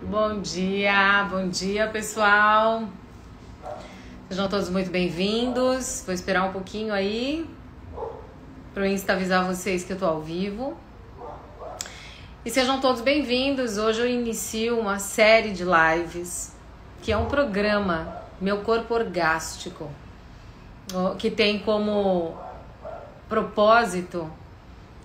Bom dia pessoal. Sejam todos muito bem-vindos. Vou esperar um pouquinho aí para o Insta avisar vocês que eu tô ao vivo. E sejam todos bem-vindos. Hoje eu inicio uma série de lives, que é um programa, Meu Corpo Orgástico, que tem como propósito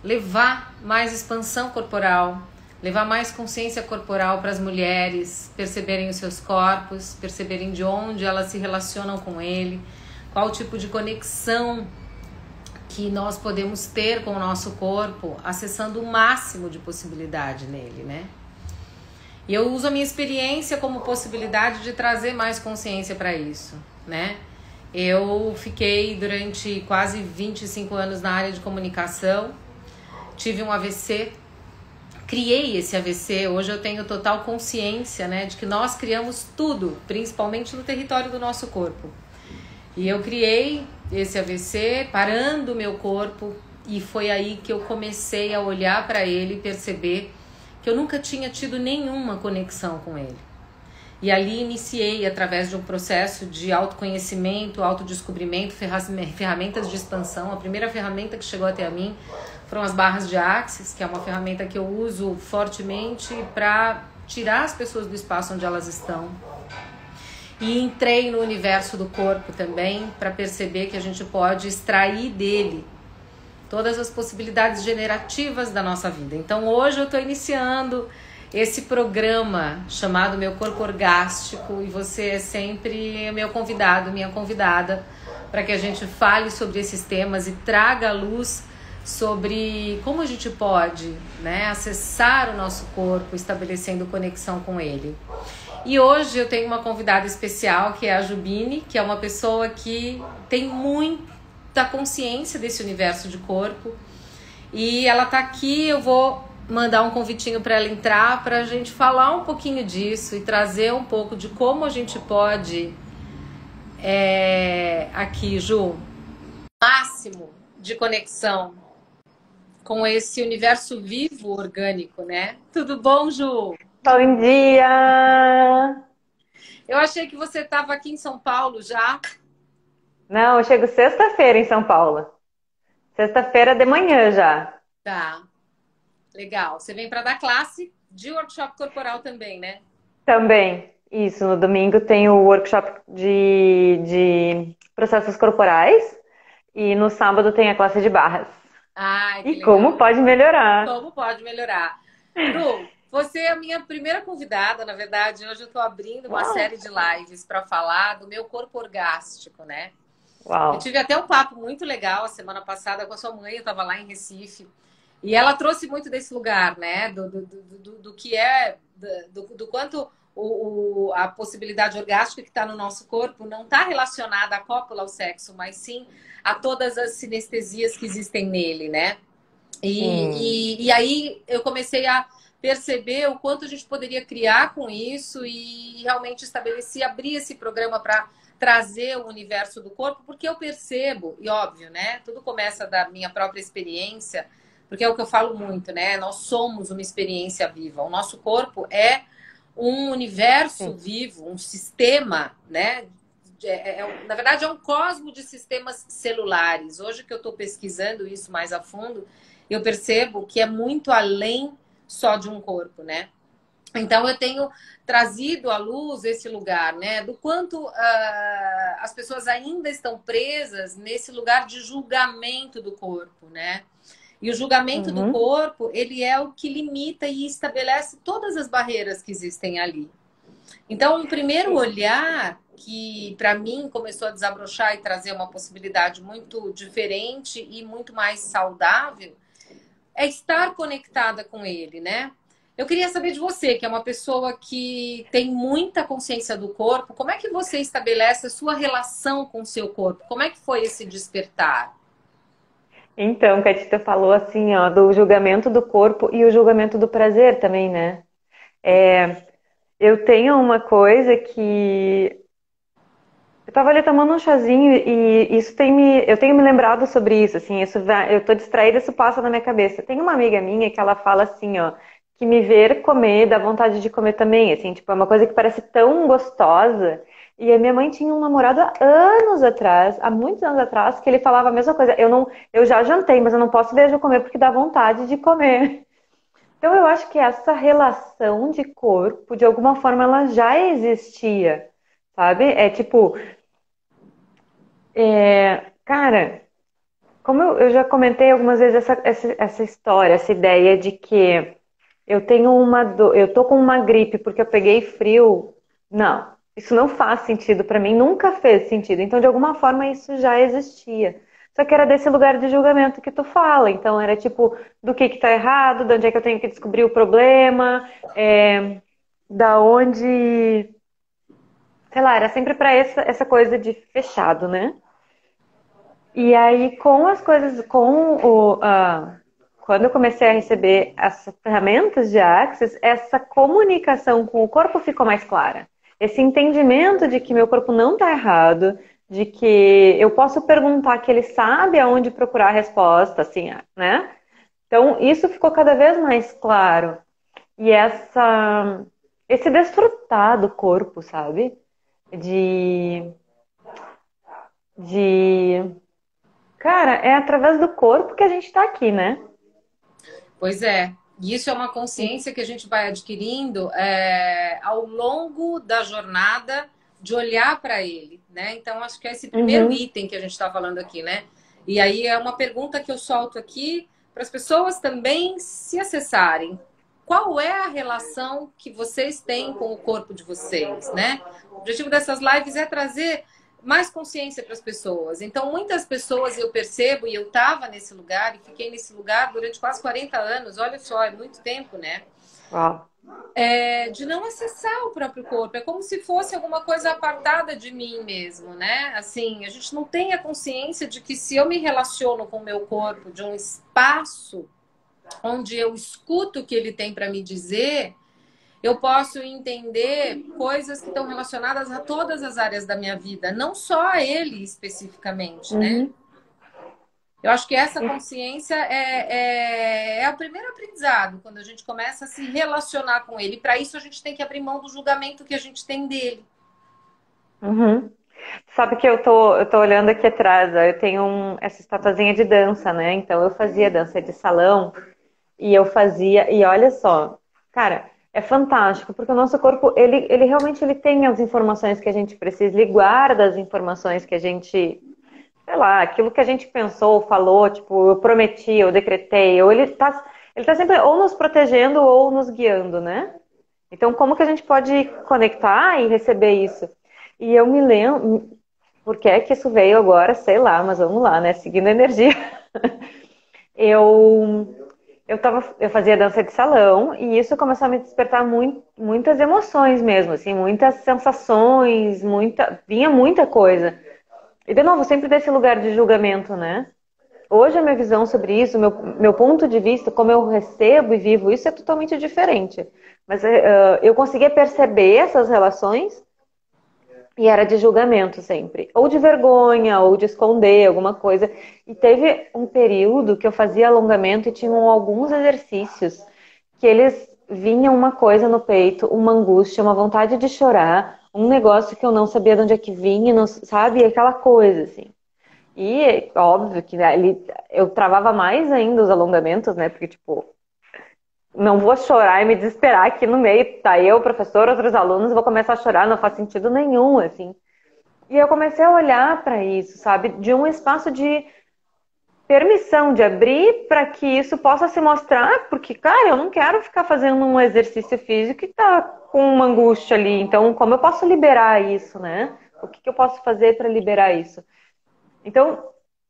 levar mais expansão corporal, levar mais consciência corporal para as mulheres perceberem os seus corpos, perceberem de onde elas se relacionam com ele, qual o tipo de conexão que nós podemos ter com o nosso corpo, acessando o máximo de possibilidade nele, né? E eu uso a minha experiência como possibilidade de trazer mais consciência para isso, né? Eu fiquei durante quase 25 anos na área de comunicação, tive um AVC, criei esse AVC, hoje eu tenho total consciência, né, de que nós criamos tudo, principalmente no território do nosso corpo. E eu criei esse AVC parando o meu corpo e foi aí que eu comecei a olhar para ele e perceber que eu nunca tinha tido nenhuma conexão com ele. E ali iniciei, através de um processo de autoconhecimento, autodescobrimento, ferramentas de expansão. A primeira ferramenta que chegou até a mim foram as barras de Axis, que é uma ferramenta que eu uso fortemente para tirar as pessoas do espaço onde elas estão. E entrei no universo do corpo também para perceber que a gente pode extrair dele todas as possibilidades generativas da nossa vida. Então hoje eu estou iniciando esse programa chamado Meu Corpo Orgástico e você é sempre meu convidado, minha convidada, para que a gente fale sobre esses temas e traga à luz sobre como a gente pode, né, acessar o nosso corpo, estabelecendo conexão com ele. E hoje eu tenho uma convidada especial, que é a Jubine, que é uma pessoa que tem muita consciência desse universo de corpo. E ela tá aqui, eu vou mandar um convitinho para ela entrar, para a gente falar um pouquinho disso e trazer um pouco de como a gente pode, aqui, Ju, máximo de conexão com esse universo vivo, orgânico, né? Tudo bom, Ju? Bom dia! Eu achei que você estava aqui em São Paulo já. Não, eu chego sexta-feira em São Paulo. Sexta-feira de manhã já. Tá, legal. Você vem para dar classe de workshop corporal também, né? Também, isso, no domingo tem o workshop de processos corporais e no sábado tem a classe de barras. Ai, que E como legal. pode melhorar? Como pode melhorar? Ju, você é a minha primeira convidada, na verdade. Hoje eu estou abrindo uma Uau! série de lives para falar do meu corpo orgástico, né? Eu Uau! tive até um papo muito legal a semana passada com a sua mãe, eu estava lá em Recife. E ela trouxe muito desse lugar, né? Do que é, do quanto a possibilidade orgástica que está no nosso corpo não está relacionada à cópula, ao sexo, mas sim a todas as sinestesias que existem nele, né? Sim. E aí eu comecei a perceber o quanto a gente poderia criar com isso e realmente estabeleci, abrir esse programa para trazer o universo do corpo, porque eu percebo, e óbvio, né? Tudo começa da minha própria experiência, porque é o que eu falo muito, né? Nós somos uma experiência viva. O nosso corpo é um universo Sim. vivo, um sistema, né? Na verdade, é um cosmo de sistemas celulares. Hoje que eu estou pesquisando isso mais a fundo, eu percebo que é muito além só de um corpo, né? Então, eu tenho trazido à luz esse lugar, né? Do quanto as pessoas ainda estão presas nesse lugar de julgamento do corpo, né? E o julgamento do Uhum. corpo, ele é o que limita e estabelece todas as barreiras que existem ali. Então, um primeiro olhar que, para mim, começou a desabrochar e trazer uma possibilidade muito diferente e muito mais saudável, é estar conectada com ele, né? Eu queria saber de você, que é uma pessoa que tem muita consciência do corpo, como é que você estabelece a sua relação com o seu corpo? Como é que foi esse despertar? Então, Catita falou assim, ó, do julgamento do corpo e o julgamento do prazer também, né? Eu tenho uma coisa que eu tava ali tomando um chazinho e isso eu tenho me lembrado sobre isso, assim, eu tô distraída, isso passa na minha cabeça. Tem uma amiga minha que ela fala assim, ó, que me ver comer dá vontade de comer também, assim, tipo, é uma coisa que parece tão gostosa. E a minha mãe tinha um namorado há anos atrás, há muitos anos atrás, que ele falava a mesma coisa. Eu já jantei, mas eu não posso ver eu comer porque dá vontade de comer. Então eu acho que essa relação de corpo, de alguma forma, ela já existia, sabe? É tipo, cara, como eu já comentei algumas vezes essa história, essa ideia de que eu tô com uma gripe porque eu peguei frio. Não, isso não faz sentido pra mim, nunca fez sentido. Então, de alguma forma, isso já existia. Só que era desse lugar de julgamento que tu fala. Então, era tipo, do que tá errado, de onde é que eu tenho que descobrir o problema, da onde. Sei lá, era sempre pra essa coisa de fechado, né? E aí, com as coisas, quando eu comecei a receber as ferramentas de Access, essa comunicação com o corpo ficou mais clara. Esse entendimento de que meu corpo não está errado, de que eu posso perguntar que ele sabe aonde procurar a resposta, assim, né? Então, isso ficou cada vez mais claro. E esse desfrutar do corpo, sabe? De, de Cara, é através do corpo que a gente tá aqui, né? Pois é. E isso é uma consciência que a gente vai adquirindo ao longo da jornada de olhar para ele, né? Então, acho que é esse primeiro Uhum, item que a gente está falando aqui, né? E aí é uma pergunta que eu solto aqui para as pessoas também se acessarem. Qual é a relação que vocês têm com o corpo de vocês, né? O objetivo dessas lives é trazer mais consciência para as pessoas. Então, muitas pessoas eu percebo, e eu estava nesse lugar, e fiquei nesse lugar durante quase 40 anos, olha só, é muito tempo, né? uau. De não acessar o próprio corpo. É como se fosse alguma coisa apartada de mim mesmo, né? Assim, a gente não tem a consciência de que se eu me relaciono com o meu corpo de um espaço onde eu escuto o que ele tem para me dizer, eu posso entender coisas que estão relacionadas a todas as áreas da minha vida, não só a ele especificamente, né? Uhum. Eu acho que essa consciência é o primeiro aprendizado, quando a gente começa a se relacionar com ele. Para isso, a gente tem que abrir mão do julgamento que a gente tem dele. Uhum. Sabe que eu tô olhando aqui atrás, ó, eu tenho essa estatuazinha de dança, né? Então eu fazia dança de salão e eu fazia, e olha só, cara, é fantástico, porque o nosso corpo, ele realmente ele tem as informações que a gente precisa, ele guarda as informações que a gente, sei lá, aquilo que a gente pensou, falou, tipo, eu prometi, eu decretei, ou ele tá sempre ou nos protegendo ou nos guiando, né? Então, como que a gente pode conectar e receber isso? E eu me lembro, por que é que isso veio agora? Sei lá, mas vamos lá, né? Seguindo a energia. Eu, eu fazia dança de salão e isso começou a me despertar muitas emoções mesmo, assim, muitas sensações, vinha muita coisa. E de novo, sempre desse lugar de julgamento, né? Hoje a minha visão sobre isso, meu ponto de vista, como eu recebo e vivo isso é totalmente diferente. Mas eu conseguia perceber essas relações e era de julgamento sempre. Ou de vergonha, ou de esconder alguma coisa. E teve um período que eu fazia alongamento e tinham alguns exercícios que eles vinham uma coisa no peito, uma angústia, uma vontade de chorar, um negócio que eu não sabia de onde é que vinha, não, sabe? Aquela coisa, assim. E óbvio que né, eu travava mais ainda os alongamentos, né? Porque, tipo, não vou chorar e me desesperar aqui no meio. Tá eu, professor, outros alunos, vou começar a chorar, não faz sentido nenhum, assim. E eu comecei a olhar para isso, sabe? De um espaço de permissão, de abrir para que isso possa se mostrar, porque, cara, eu não quero ficar fazendo um exercício físico que tá com uma angústia ali. Então, como eu posso liberar isso, né? O que eu posso fazer para liberar isso? Então,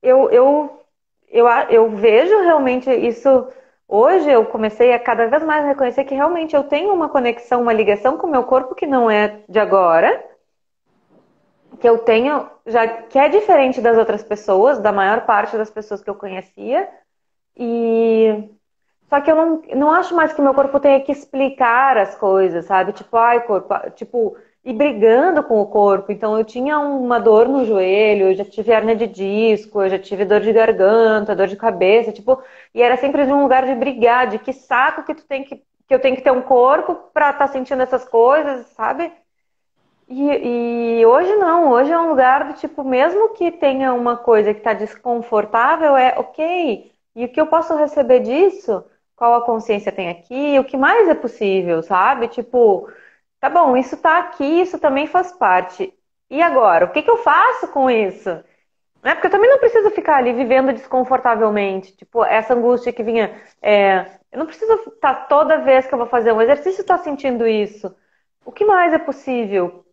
eu, eu, eu vejo realmente isso. Hoje eu comecei a cada vez mais reconhecer que realmente eu tenho uma conexão, uma ligação com o meu corpo que não é de agora, que eu tenho, já que é diferente das outras pessoas, da maior parte das pessoas que eu conhecia, e só que eu não acho mais que meu corpo tenha que explicar as coisas, sabe? Tipo, ai, corpo, tipo, ir brigando com o corpo. Então, eu tinha uma dor no joelho, eu já tive hernia de disco, eu já tive dor de garganta, dor de cabeça, tipo, e era sempre de um lugar de brigar, de que saco que tu tem que eu tenho que ter um corpo para estar sentindo essas coisas, sabe? E hoje não, hoje é um lugar do tipo, mesmo que tenha uma coisa que está desconfortável, é ok. E o que eu posso receber disso? Qual a consciência tem aqui? O que mais é possível, sabe? Tipo, tá bom, isso tá aqui, isso também faz parte. E agora, o que que eu faço com isso? Né? Porque eu também não preciso ficar ali vivendo desconfortavelmente. Tipo, essa angústia que vinha. Eu não preciso estar toda vez que eu vou fazer um exercício, estar sentindo isso. O que mais é possível?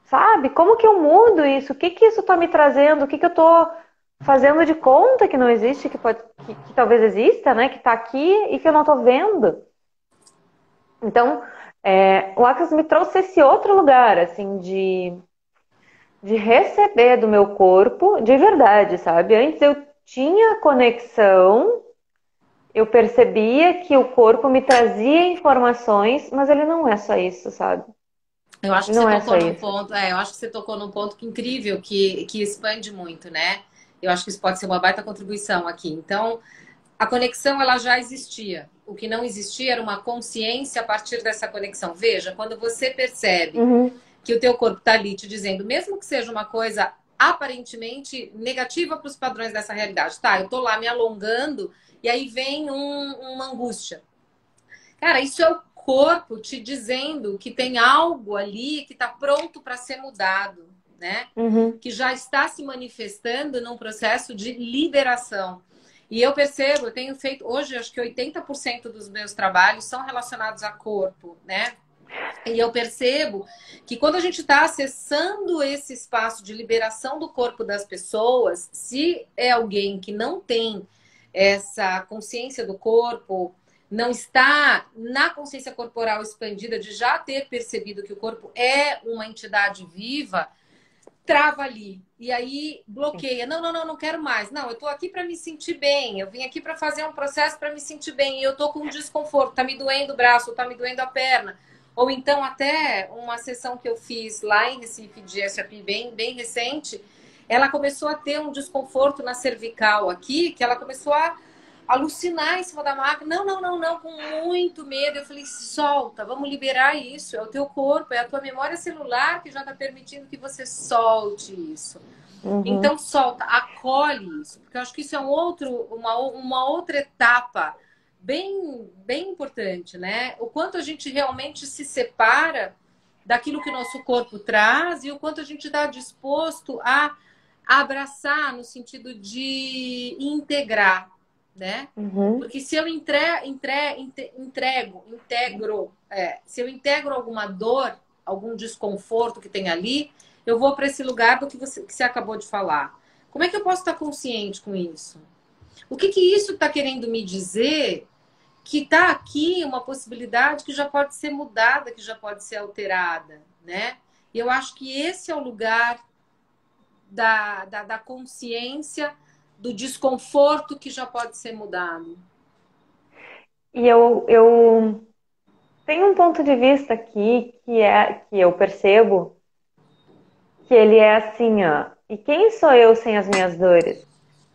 Sabe? Como que eu mudo isso? O que que isso está me trazendo? O que que eu estou fazendo de conta que não existe, que talvez exista, né? Que está aqui e que eu não estou vendo. Então, o Access me trouxe esse outro lugar, assim, de receber do meu corpo de verdade, sabe? Antes eu tinha conexão, eu percebia que o corpo me trazia informações, mas ele não é só isso, sabe? Eu acho que você Não é só tocou num isso. ponto, eu acho que você tocou num ponto que incrível, que expande muito, né? Eu acho que isso pode ser uma baita contribuição aqui. Então, a conexão ela já existia. O que não existia era uma consciência a partir dessa conexão. Veja, quando você percebe Uhum, que o teu corpo está ali te dizendo, mesmo que seja uma coisa aparentemente negativa para os padrões dessa realidade, tá? Eu tô lá me alongando e aí vem uma angústia. Cara, isso é o corpo te dizendo que tem algo ali que está pronto para ser mudado, né? uhum, Que já está se manifestando num processo de liberação. E eu percebo, eu tenho feito, hoje acho que 80% dos meus trabalhos são relacionados a corpo, né? E eu percebo que quando a gente está acessando esse espaço de liberação do corpo das pessoas, se é alguém que não tem essa consciência do corpo, não está na consciência corporal expandida de já ter percebido que o corpo é uma entidade viva, trava ali. E aí bloqueia. Não, não, não, não quero mais. Não, eu tô aqui para me sentir bem. Eu vim aqui para fazer um processo para me sentir bem. E eu tô com desconforto. Tá me doendo o braço, tá me doendo a perna. Ou então até uma sessão que eu fiz lá em Recife de SAP bem recente, ela começou a ter um desconforto na cervical aqui, que ela começou a alucinar em cima da máquina. Não, não, não, não, com muito medo. Eu falei, solta, vamos liberar isso. É o teu corpo, é a tua memória celular que já está permitindo que você solte isso. uhum. Então, solta, acolhe isso. Porque eu acho que isso é uma outra etapa bem importante, né? O quanto a gente realmente se separa daquilo que o nosso corpo traz e o quanto a gente está disposto a abraçar no sentido de integrar, né? Uhum. Porque se eu se eu integro alguma dor, algum desconforto que tem ali, eu vou para esse lugar do que você acabou de falar. Como é que eu posso estar consciente com isso? O que isso está querendo me dizer que está aqui uma possibilidade que já pode ser mudada, que já pode ser alterada, né? E eu acho que esse é o lugar da consciência do desconforto que já pode ser mudado. E eu tenho um ponto de vista aqui que eu percebo que ele é assim, ó. E quem sou eu sem as minhas dores?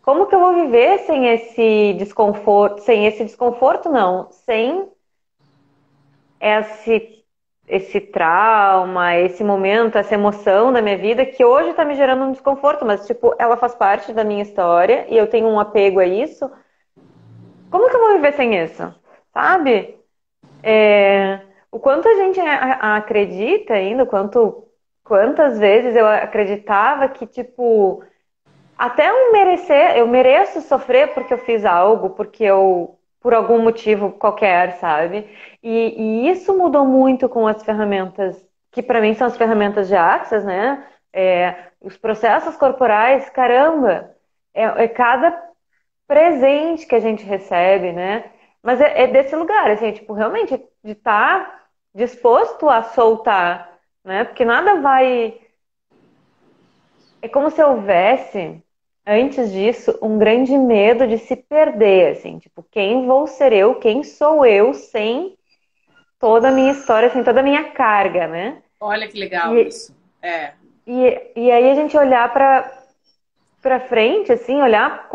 Como que eu vou viver sem esse desconforto? Sem esse desconforto, não. Sem esse, esse trauma, esse momento, essa emoção da minha vida que hoje tá me gerando um desconforto, mas, tipo, ela faz parte da minha história e eu tenho um apego a isso. Como que eu vou viver sem isso? Sabe? O quanto a gente acredita ainda, quantas vezes eu acreditava que, tipo, até eu mereço sofrer porque eu fiz algo, por algum motivo qualquer, sabe? E isso mudou muito com as ferramentas, que para mim são as ferramentas de Access, né? Os processos corporais, caramba, é cada presente que a gente recebe, né? Mas é desse lugar, assim, tipo, realmente de estar disposto a soltar, né? Porque nada vai. É como se houvesse, antes disso, um grande medo de se perder, assim, tipo, quem vou ser eu, quem sou eu sem toda a minha história, sem toda a minha carga, né? Olha que legal E, isso. É. e aí a gente olhar para frente, assim, olhar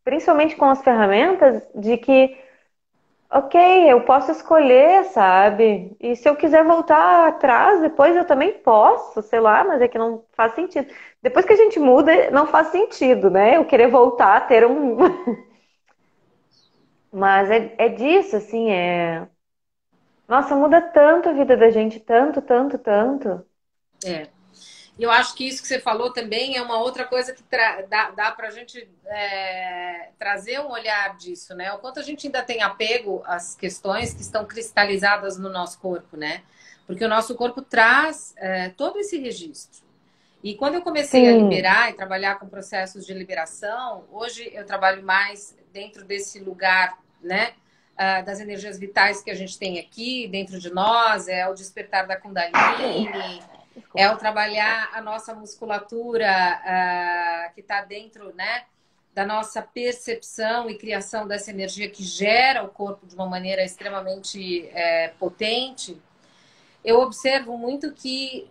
principalmente com as ferramentas de que ok, eu posso escolher, sabe? E se eu quiser voltar atrás, depois eu também posso, sei lá, mas é que não faz sentido. Depois que a gente muda, não faz sentido, né? Eu querer voltar a ter um. Mas é disso, assim, é. Nossa, muda tanto a vida da gente, tanto, tanto, tanto. É. E eu acho que isso que você falou também é uma outra coisa que dá para a gente trazer um olhar disso, né? O quanto a gente ainda tem apego às questões que estão cristalizadas no nosso corpo, né? Porque o nosso corpo traz todo esse registro. E quando eu comecei a Sim, liberar e trabalhar com processos de liberação, hoje eu trabalho mais dentro desse lugar, né? Das energias vitais que a gente tem aqui dentro de nós, é o despertar da Kundalini, é o desculpa. trabalhar a nossa musculatura que está dentro, né, da nossa percepção e criação dessa energia que gera o corpo de uma maneira extremamente potente. Eu observo muito que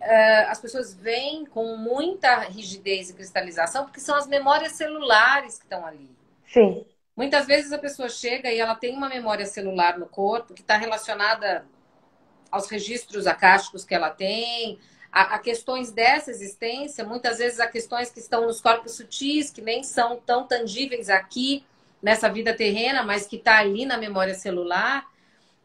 as pessoas vêm com muita rigidez e cristalização porque são as memórias celulares que estão ali. Sim, Muitas vezes a pessoa chega e ela tem uma memória celular no corpo que está relacionada aos registros acásticos que ela tem, a questões dessa existência, muitas vezes a questões que estão nos corpos sutis, que nem são tão tangíveis aqui nessa vida terrena, mas que está ali na memória celular.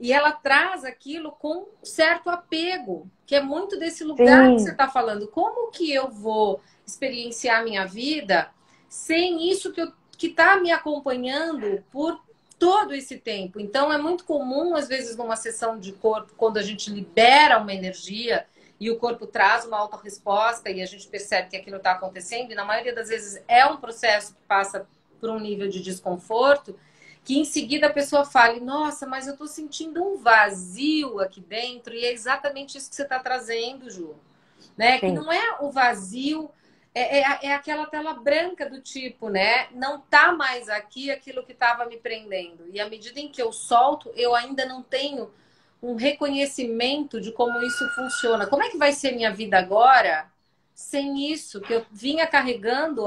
E ela traz aquilo com certo apego, que é muito desse lugar que você sim, está falando. Como que eu vou experienciar a minha vida sem isso que está me acompanhando por todo esse tempo? Então, é muito comum, às vezes, numa sessão de corpo, quando a gente libera uma energia e o corpo traz uma autorresposta e a gente percebe que aquilo está acontecendo, e na maioria das vezes é um processo que passa por um nível de desconforto, que em seguida a pessoa fale, nossa, mas eu estou sentindo um vazio aqui dentro, e é exatamente isso que você está trazendo, Ju. Né? Que sim. não é o vazio, é aquela tela branca do tipo, né? Não tá mais aqui aquilo que estava me prendendo. E à medida em que eu solto, eu ainda não tenho um reconhecimento de como isso funciona. Como é que vai ser minha vida agora sem isso que eu vinha carregando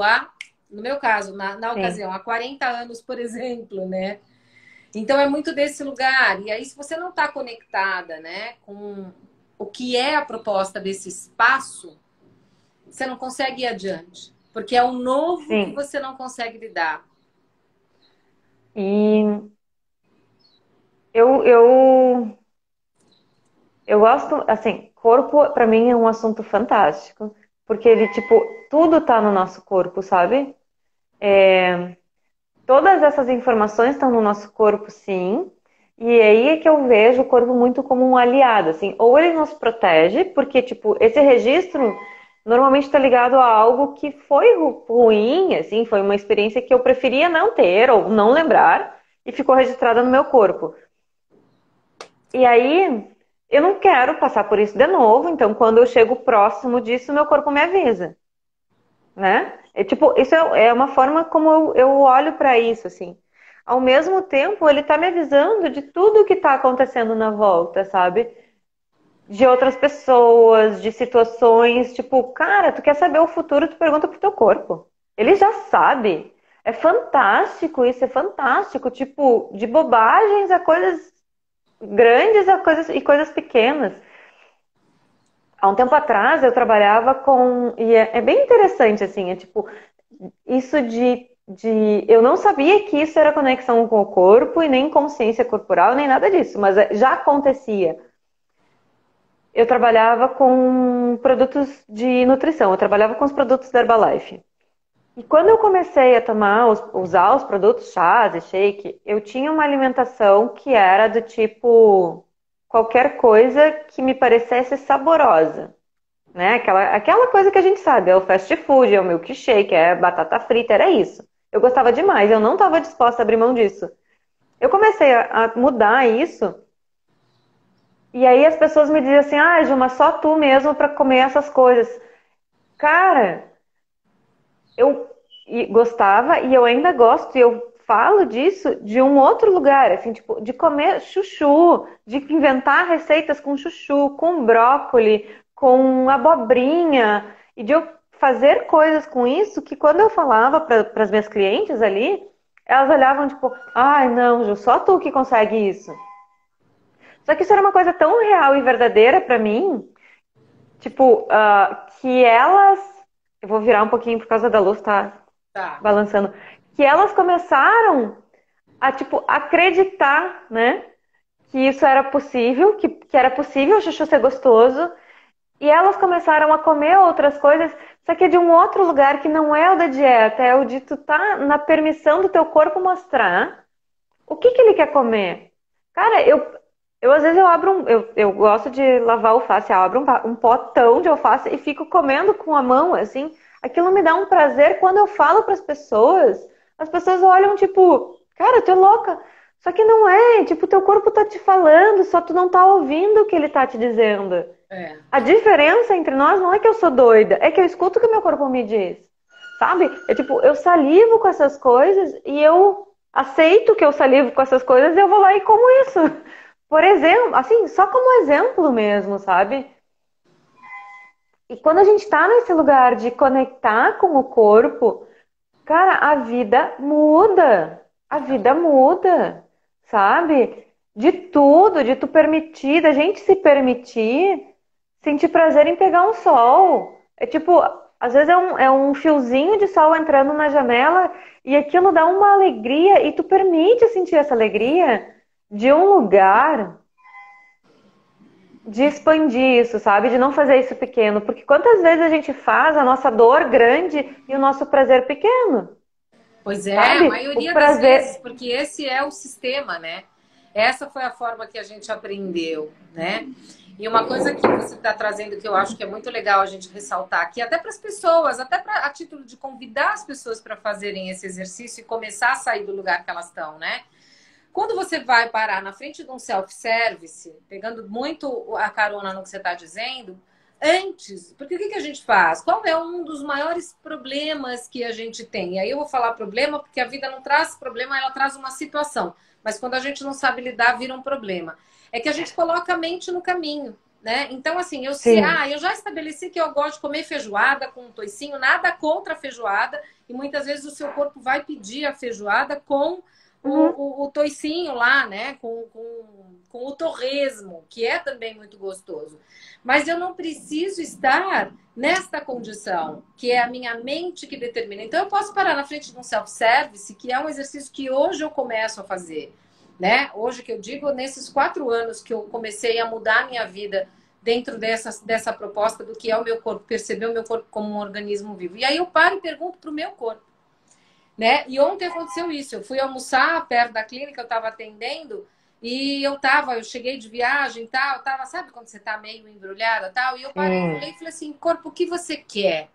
no meu caso, na Sim. ocasião, há 40 anos, por exemplo, né? Então é muito desse lugar. E aí, se você não está conectada, né, com o que é a proposta desse espaço, você não consegue ir adiante. Porque é o novo que Sim. você não consegue lidar. E eu, eu, eu gosto, assim, corpo pra mim é um assunto fantástico, porque ele, tipo, tudo tá no nosso corpo, sabe? Todas essas informações estão no nosso corpo, sim. E aí é que eu vejo o corpo muito como um aliado, assim. Ou ele nos protege, porque, tipo, esse registro normalmente está ligado a algo que foi ruim, assim, foi uma experiência que eu preferia não ter ou não lembrar e ficou registrada no meu corpo. E aí eu não quero passar por isso de novo, então quando eu chego próximo disso, meu corpo me avisa, né? É tipo, isso é uma forma como eu olho para isso, assim. Ao mesmo tempo, ele tá me avisando de tudo que tá acontecendo na volta, sabe? De outras pessoas, de situações, tipo, cara, tu quer saber o futuro, tu pergunta pro teu corpo. Ele já sabe. É fantástico isso, é fantástico, tipo, de bobagens a coisas grandes a coisas e coisas pequenas. Há um tempo atrás eu trabalhava com. E é bem interessante, assim, é tipo, isso de. Eu não sabia que isso era conexão com o corpo e nem consciência corporal, nem nada disso, mas já acontecia. Eu trabalhava com produtos de nutrição, eu trabalhava com os produtos da Herbalife. E quando eu comecei a usar os produtos chás e shake, eu tinha uma alimentação que era do tipo qualquer coisa que me parecesse saborosa, né? Aquela coisa que a gente sabe, é o fast food, é o milkshake, é batata frita, era isso. Eu gostava demais, eu não estava disposta a abrir mão disso. Eu comecei a mudar isso, e aí as pessoas me diziam assim: ah, Juma, só tu mesmo para comer essas coisas. Cara, eu gostava e eu ainda gosto, e eu falo disso de um outro lugar, assim, tipo, de comer chuchu, de inventar receitas com chuchu, com brócoli, com abobrinha, e de eu fazer coisas com isso que quando eu falava para as minhas clientes ali, elas olhavam tipo, ai não, Ju, só tu que consegue isso. Só que isso era uma coisa tão real e verdadeira pra mim, tipo, que elas. Eu vou virar um pouquinho por causa da luz, tá Tá. balançando. Que elas começaram a, tipo, acreditar, né? Que isso era possível, que era possível o chuchu ser gostoso. E elas começaram a comer outras coisas, só que é de um outro lugar que não é o da dieta, é o de tu tá na permissão do teu corpo mostrar o que que ele quer comer. Cara, eu às vezes eu abro eu gosto de lavar alface, eu abro um potão de alface e fico comendo com a mão, assim. Aquilo me dá um prazer quando eu falo para as pessoas olham tipo, cara, tu é louca. Só que não é, tipo, teu corpo tá te falando, só tu não tá ouvindo o que ele tá te dizendo. É. A diferença entre nós não é que eu sou doida, é que eu escuto o que o meu corpo me diz. Sabe? É tipo, eu salivo com essas coisas e eu aceito que eu salivo com essas coisas e eu vou lá e como isso. Por exemplo, assim, só como exemplo mesmo, sabe? E quando a gente tá nesse lugar de conectar com o corpo, cara, a vida muda. A vida muda, sabe? De tudo, de tu permitir, da gente se permitir sentir prazer em pegar um sol. É tipo, às vezes é um fiozinho de sol entrando na janela e aquilo dá uma alegria e tu permite sentir essa alegria de um lugar de expandir isso, sabe? De não fazer isso pequeno. Porque quantas vezes a gente faz a nossa dor grande e o nosso prazer pequeno, Pois é, a sabe? O maioria das vezes, prazer. porque esse é o sistema, né? Essa foi a forma que a gente aprendeu, né? E uma coisa que você está trazendo que eu acho que é muito legal a gente ressaltar aqui, até para as pessoas, até para a título de convidar as pessoas para fazerem esse exercício e começar a sair do lugar que elas estão, né? Quando você vai parar na frente de um self-service, pegando muito a carona no que você está dizendo, antes, porque o que a gente faz? Qual é um dos maiores problemas que a gente tem? E aí eu vou falar problema, porque a vida não traz problema, ela traz uma situação. Mas quando a gente não sabe lidar, vira um problema. É que a gente coloca a mente no caminho, né? Então, assim, eu sei, Sim. eu já estabeleci que eu gosto de comer feijoada com um toicinho, nada contra a feijoada, e muitas vezes o seu corpo vai pedir a feijoada com Uhum. o toicinho lá, né? Com o torresmo, que é também muito gostoso. Mas eu não preciso estar nesta condição, que é a minha mente que determina. Então, eu posso parar na frente de um self-service, que é um exercício que hoje eu começo a fazer, né? Hoje que eu digo, nesses 4 anos que eu comecei a mudar a minha vida dentro dessa proposta do que é o meu corpo, perceber o meu corpo como um organismo vivo. E aí eu paro e pergunto para o meu corpo, né? E ontem aconteceu isso. Eu fui almoçar perto da clínica, eu estava atendendo e eu cheguei de viagem, tal, eu tava, sabe quando você tá meio embrulhada, tal, e eu parei, Sim. olhei e falei assim, corpo, o que você quer?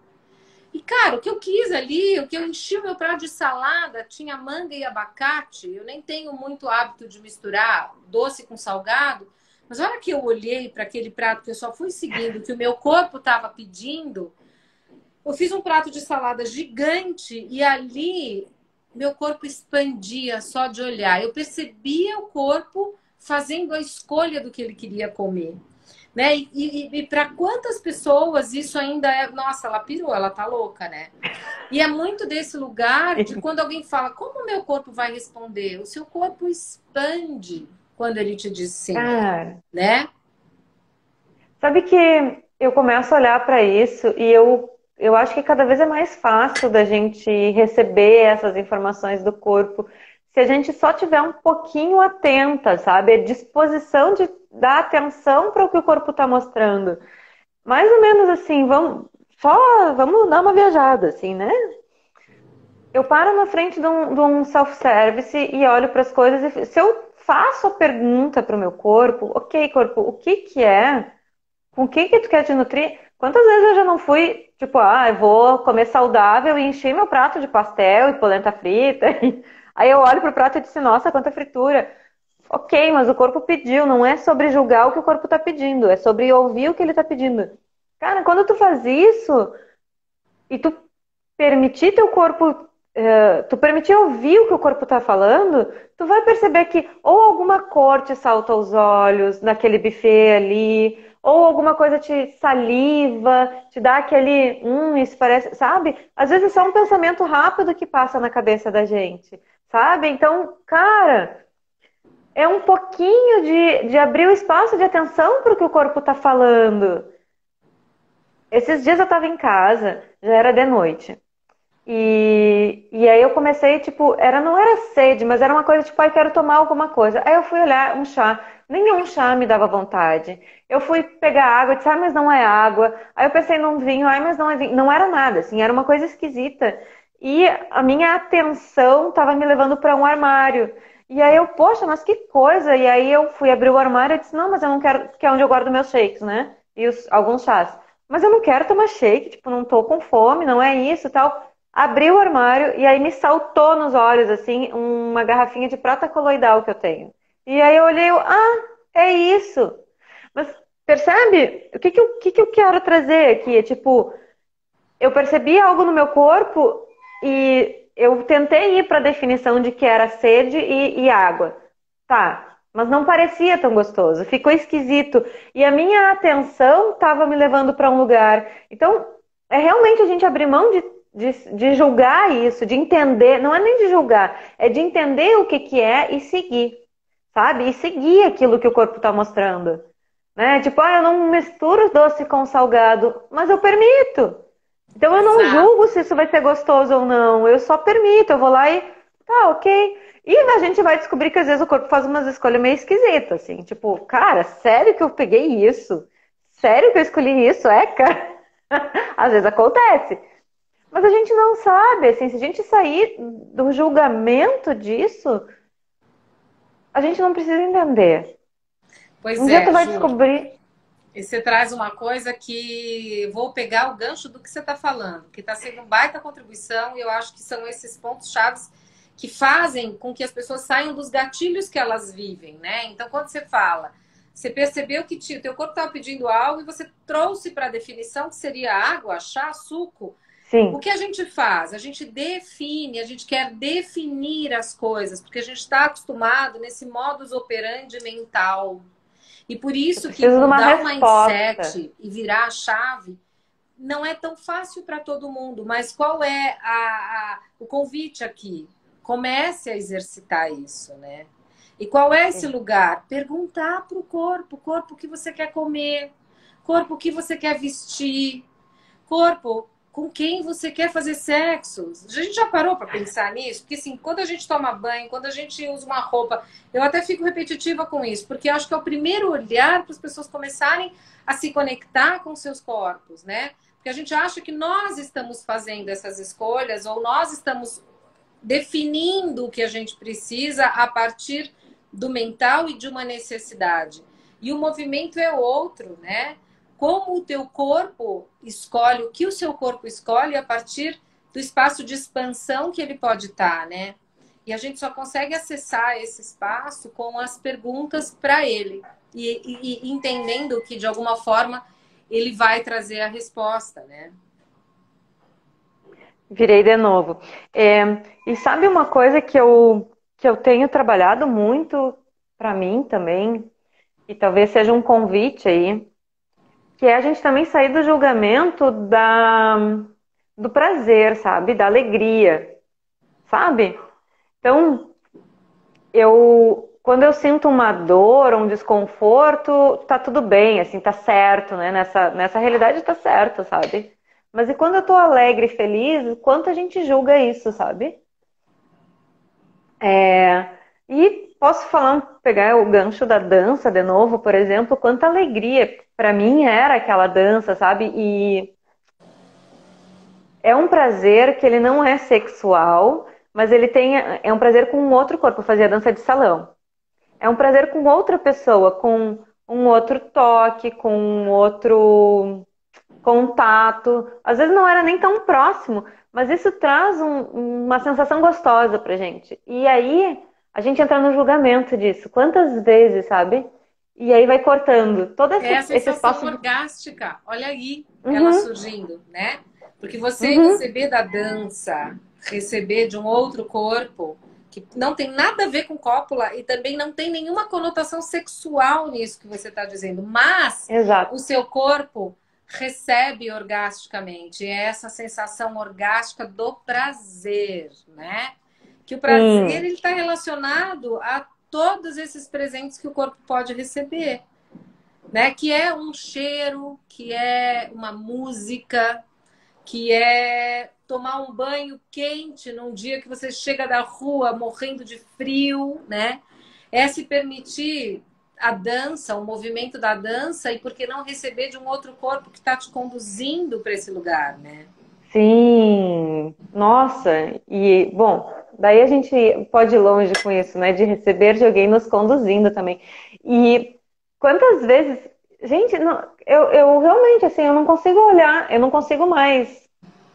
E cara, o que eu quis ali, o que eu enchi o meu prato de salada, tinha manga e abacate. Eu nem tenho muito hábito de misturar doce com salgado, mas a hora que eu olhei para aquele prato que eu só fui seguindo, que o meu corpo estava pedindo, eu fiz um prato de salada gigante e ali meu corpo expandia só de olhar. Eu percebia o corpo fazendo a escolha do que ele queria comer. Né? E para quantas pessoas isso ainda é. Nossa, ela pirou, ela tá louca, né? E é muito desse lugar de quando alguém fala, como o meu corpo vai responder? O seu corpo expande quando ele te diz sim, Cara, né? sabe que eu começo a olhar para isso e eu acho que cada vez é mais fácil da gente receber essas informações do corpo se a gente só tiver um pouquinho atenta, sabe? A disposição de dar atenção para o que o corpo está mostrando. Mais ou menos assim, vamos dar uma viajada, assim, né? Eu paro na frente de um self-service e olho para as coisas e se eu faço a pergunta para o meu corpo, ok, corpo, o que que é? Com o que que tu quer te nutrir? Quantas vezes eu já não fui, tipo, eu vou comer saudável e enchi meu prato de pastel e polenta frita. Aí eu olho pro prato e disse, nossa, quanta fritura. Ok, mas o corpo pediu, não é sobre julgar o que o corpo tá pedindo, é sobre ouvir o que ele tá pedindo. Cara, quando tu faz isso e tu permitir teu corpo, tu permitir ouvir o que o corpo tá falando, tu vai perceber que ou alguma cor te salta aos olhos naquele buffet ali, ou alguma coisa te saliva, te dá aquele, isso parece, sabe? Às vezes é só um pensamento rápido que passa na cabeça da gente, sabe? Então, cara, é um pouquinho de abrir o espaço de atenção para o que o corpo tá falando. Esses dias eu tava em casa, já era de noite. E aí eu comecei, tipo, não era sede, mas era uma coisa tipo, ai, quero tomar alguma coisa. Aí eu fui olhar um chá, nenhum chá me dava vontade. Eu fui pegar água, disse, ai, mas não é água. Aí eu pensei num vinho, ai, mas não é vinho. Não era nada, assim, era uma coisa esquisita. E a minha atenção tava me levando para um armário. E aí eu, poxa, mas que coisa. E aí eu fui abrir o armário e disse, não, mas eu não quero, que é onde eu guardo meus shakes, né? E alguns chás. Mas eu não quero tomar shake, tipo, não tô com fome, não é isso, tal. Abri o armário e aí me saltou nos olhos, assim, uma garrafinha de prata coloidal que eu tenho. E aí eu olhei, é isso. Mas percebe? O que que eu quero trazer aqui? É tipo, eu percebi algo no meu corpo e eu tentei ir para a definição de que era sede e água. Tá, mas não parecia tão gostoso, ficou esquisito. E a minha atenção estava me levando para um lugar. Então, é realmente a gente abrir mão de julgar isso, de entender, não é nem de julgar, é de entender o que que é e seguir, sabe? E seguir aquilo que o corpo está mostrando. Né? Tipo, eu não misturo doce com salgado, mas eu permito. Então eu não julgo Exato. se isso vai ser gostoso ou não, eu só permito, eu vou lá e tá, ok. E a gente vai descobrir que às vezes o corpo faz umas escolhas meio esquisitas, assim, tipo, cara, sério que eu peguei isso? Sério que eu escolhi isso? É, cara? Às vezes acontece. Mas a gente não sabe, assim, se a gente sair do julgamento disso, a gente não precisa entender. Um Pois dia tu é, vai Ju. descobrir. E você traz uma coisa que vou pegar o gancho do que você está falando, que está sendo uma baita contribuição, e eu acho que são esses pontos chaves que fazem com que as pessoas saiam dos gatilhos que elas vivem, né? Então, quando você fala, você percebeu que o teu corpo estava pedindo algo e você trouxe para a definição que seria água, chá, suco. O Sim, que a gente faz? A gente define, a gente quer definir as coisas, porque a gente está acostumado nesse modus operandi mental. E por eu isso que preciso de uma mudar o resposta. mindset e virar a chave não é tão fácil para todo mundo. Mas qual é o convite aqui? Comece a exercitar isso, né? E qual é esse Sim. lugar? Perguntar para o corpo o que você quer comer, corpo o que você quer vestir, corpo com quem você quer fazer sexo. A gente já parou para pensar nisso? Porque assim, quando a gente toma banho, quando a gente usa uma roupa, eu até fico repetitiva com isso, porque eu acho que é o primeiro olhar para as pessoas começarem a se conectar com seus corpos, né? Porque a gente acha que nós estamos fazendo essas escolhas ou nós estamos definindo o que a gente precisa a partir do mental e de uma necessidade. E o movimento é outro, né? Como o teu corpo escolhe, o que o seu corpo escolhe a partir do espaço de expansão que ele pode estar, né? E a gente só consegue acessar esse espaço com as perguntas para ele e entendendo que de alguma forma ele vai trazer a resposta, né? Virei de novo. E sabe uma coisa que eu tenho trabalhado muito para mim também, e talvez seja um convite aí, que é a gente também sair do julgamento do prazer, sabe? Da alegria, sabe? Então, quando eu sinto uma dor, um desconforto, tá tudo bem, assim, tá certo, né? Nessa realidade tá certo, sabe? Mas e quando eu tô alegre e feliz, quanto a gente julga isso, sabe? E posso pegar o gancho da dança de novo, por exemplo, quanta alegria para mim era aquela dança, sabe? E é um prazer que ele não é sexual, mas é um prazer com um outro corpo. Eu fazia dança de salão. É um prazer com outra pessoa, com um outro toque, com um outro contato. Às vezes não era nem tão próximo, mas isso traz uma sensação gostosa pra gente. E aí a gente entra no julgamento disso. Quantas vezes, sabe? E aí vai cortando todo É a esse sensação espaço de. orgástica. Olha aí ela Uhum, surgindo, né? Porque você uhum, receber da dança, receber de um outro corpo, que não tem nada a ver com cópula e também não tem nenhuma conotação sexual nisso que você está dizendo, mas o exato. seu corpo recebe orgasticamente. É essa sensação orgástica do prazer, né? que o prazer Sim, ele está relacionado a todos esses presentes que o corpo pode receber, né? Que é um cheiro, que é uma música, que é tomar um banho quente num dia que você chega da rua morrendo de frio, né? É se permitir a dança, o movimento da dança e por que não receber de um outro corpo que está te conduzindo para esse lugar, né? sim. Nossa, e bom, daí a gente pode ir longe com isso, né? De receber de alguém nos conduzindo também. E quantas vezes, gente, eu realmente assim, eu não consigo olhar, eu não consigo mais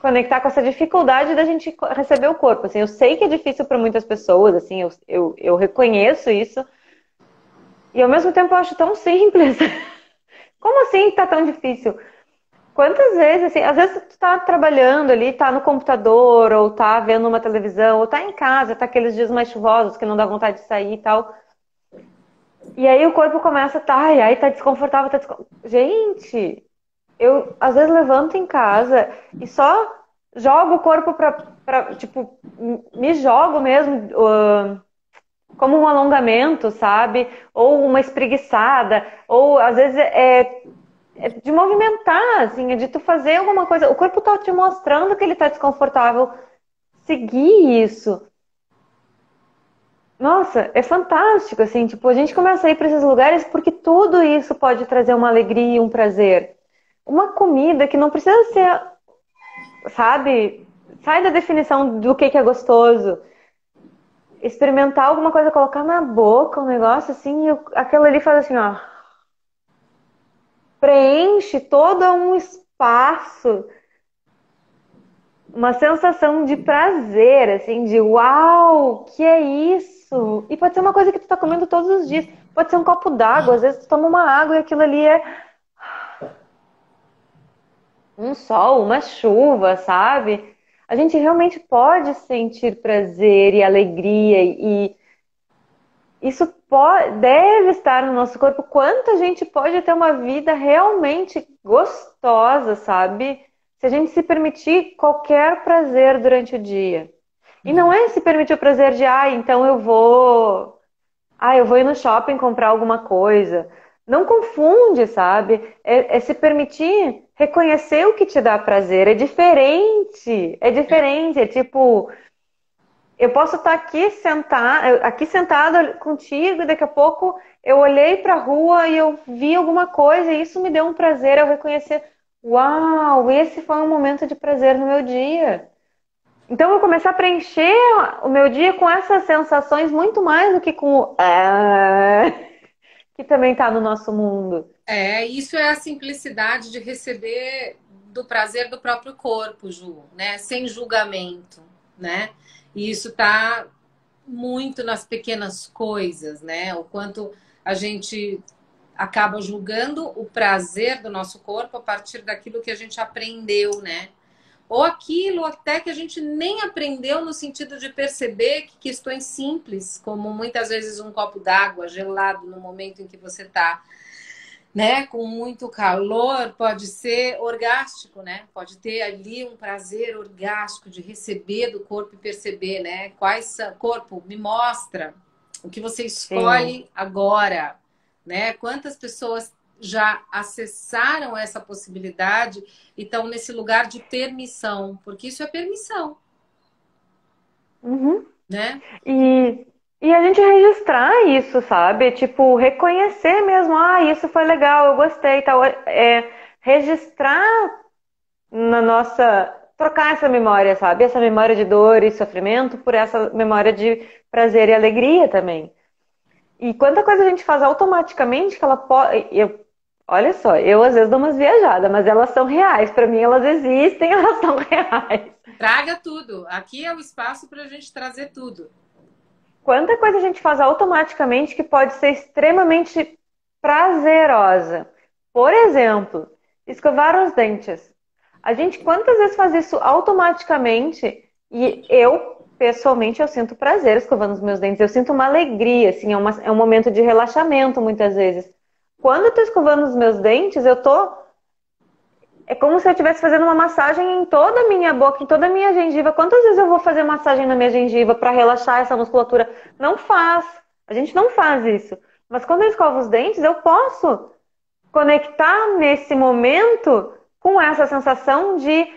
conectar com essa dificuldade da gente receber o corpo. Assim, eu sei que é difícil para muitas pessoas, assim, eu reconheço isso, e ao mesmo tempo eu acho tão simples. Como assim tá tão difícil? Quantas vezes, assim, às vezes tu tá trabalhando ali, tá no computador, ou tá vendo uma televisão, ou tá em casa, tá aqueles dias mais chuvosos que não dá vontade de sair e tal. E aí o corpo começa, tá, ai, tá desconfortável, Gente, eu às vezes levanto em casa e só jogo o corpo tipo, me jogo mesmo, como um alongamento, sabe? Ou uma espreguiçada, ou às vezes é de movimentar, assim, é de tu fazer alguma coisa. O corpo tá te mostrando que ele tá desconfortável. Seguir isso. Nossa, é fantástico, assim, tipo, a gente começa a ir para esses lugares porque tudo isso pode trazer uma alegria e um prazer. Uma comida que não precisa ser, sabe, sai da definição do que é gostoso. Experimentar alguma coisa, colocar na boca um negócio assim, e aquilo ali faz assim, ó, preenche todo um espaço, uma sensação de prazer, assim, de uau, que é isso? E pode ser uma coisa que tu tá comendo todos os dias. Pode ser um copo d'água, às vezes tu toma uma água e aquilo ali é um sol, uma chuva, sabe? A gente realmente pode sentir prazer e alegria e isso deve estar no nosso corpo. Quanta gente pode ter uma vida realmente gostosa, sabe? Se a gente se permitir qualquer prazer durante o dia. E não é se permitir o prazer de, então eu vou ir no shopping comprar alguma coisa. Não confunde, sabe? É se permitir reconhecer o que te dá prazer. É diferente. É diferente. É tipo, eu posso estar aqui sentada contigo e daqui a pouco eu olhei para a rua e eu vi alguma coisa e isso me deu um prazer eu reconhecer, uau, esse foi um momento de prazer no meu dia. Então eu comecei a preencher o meu dia com essas sensações muito mais do que com o que também está no nosso mundo. É, isso é a simplicidade de receber do prazer do próprio corpo, Ju, né? Sem julgamento, né? E isso tá muito nas pequenas coisas, né? O quanto a gente acaba julgando o prazer do nosso corpo a partir daquilo que a gente aprendeu, né? Ou aquilo até que a gente nem aprendeu no sentido de perceber que questões simples, como muitas vezes um copo d'água gelado no momento em que você está, né, com muito calor, pode ser orgástico, né? Pode ter ali um prazer orgástico de receber do corpo e perceber, né? Corpo, me mostra o que você Sim. escolhe agora, né? Quantas pessoas já acessaram essa possibilidade e estão nesse lugar de permissão, porque isso é permissão, Uhum. né? E, e a gente registrar isso, sabe? Tipo, reconhecer mesmo, isso foi legal, eu gostei e tal. Registrar na nossa. Trocar essa memória, sabe? Essa memória de dor e sofrimento por essa memória de prazer e alegria também. E quanta coisa a gente faz automaticamente que ela pode. Olha só, eu às vezes dou umas viajadas, mas elas são reais. Para mim, elas existem, elas são reais. Traga tudo. Aqui é o espaço para a gente trazer tudo. Quanta coisa a gente faz automaticamente que pode ser extremamente prazerosa. Por exemplo, escovar os dentes. A gente quantas vezes faz isso automaticamente e eu, pessoalmente, eu sinto prazer escovando os meus dentes. Eu sinto uma alegria, assim, é um momento de relaxamento muitas vezes. Quando eu tô escovando os meus dentes, eu tô É como se eu estivesse fazendo uma massagem em toda a minha boca, em toda a minha gengiva. Quantas vezes eu vou fazer massagem na minha gengiva para relaxar essa musculatura? Não faz. A gente não faz isso. Mas quando eu escovo os dentes, eu posso conectar nesse momento com essa sensação de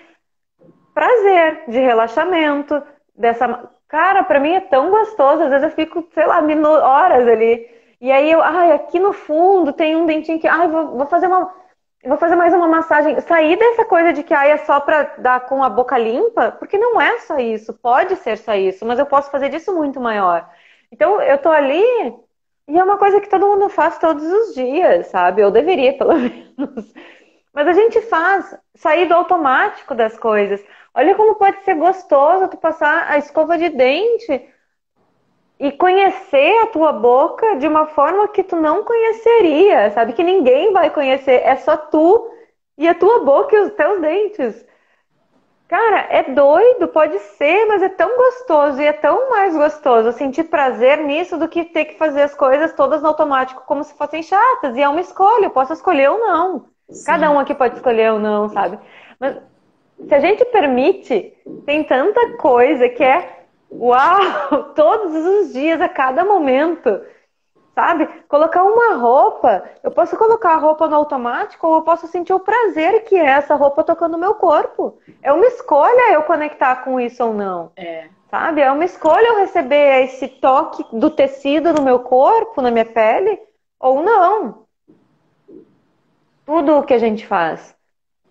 prazer, de relaxamento, dessa. Cara, pra mim é tão gostoso. Às vezes eu fico, sei lá, horas ali. E aí eu, ai, aqui no fundo tem um dentinho que, ai, vou fazer mais uma massagem. Sair dessa coisa de que ai, é só pra dar com a boca limpa, porque não é só isso. Pode ser só isso, mas eu posso fazer disso muito maior. Então eu tô ali e é uma coisa que todo mundo faz todos os dias, sabe? Eu deveria, pelo menos. Mas a gente faz sair do automático das coisas. Olha como pode ser gostoso tu passar a escova de dente e conhecer a tua boca de uma forma que tu não conheceria, sabe? Que ninguém vai conhecer, é só tu e a tua boca e os teus dentes. Cara, é doido, pode ser, mas é tão gostoso e é tão mais gostoso sentir prazer nisso do que ter que fazer as coisas todas no automático como se fossem chatas. E é uma escolha, eu posso escolher ou não. Cada Sim. um aqui pode escolher ou não, sabe? Mas se a gente permite, tem tanta coisa que é uau, todos os dias, a cada momento. Sabe? Colocar uma roupa, eu posso colocar a roupa no automático ou eu posso sentir o prazer que é essa roupa tocando o meu corpo. É uma escolha eu conectar com isso ou não. É. Sabe? É uma escolha eu receber esse toque do tecido no meu corpo, na minha pele, ou não. Tudo o que a gente faz.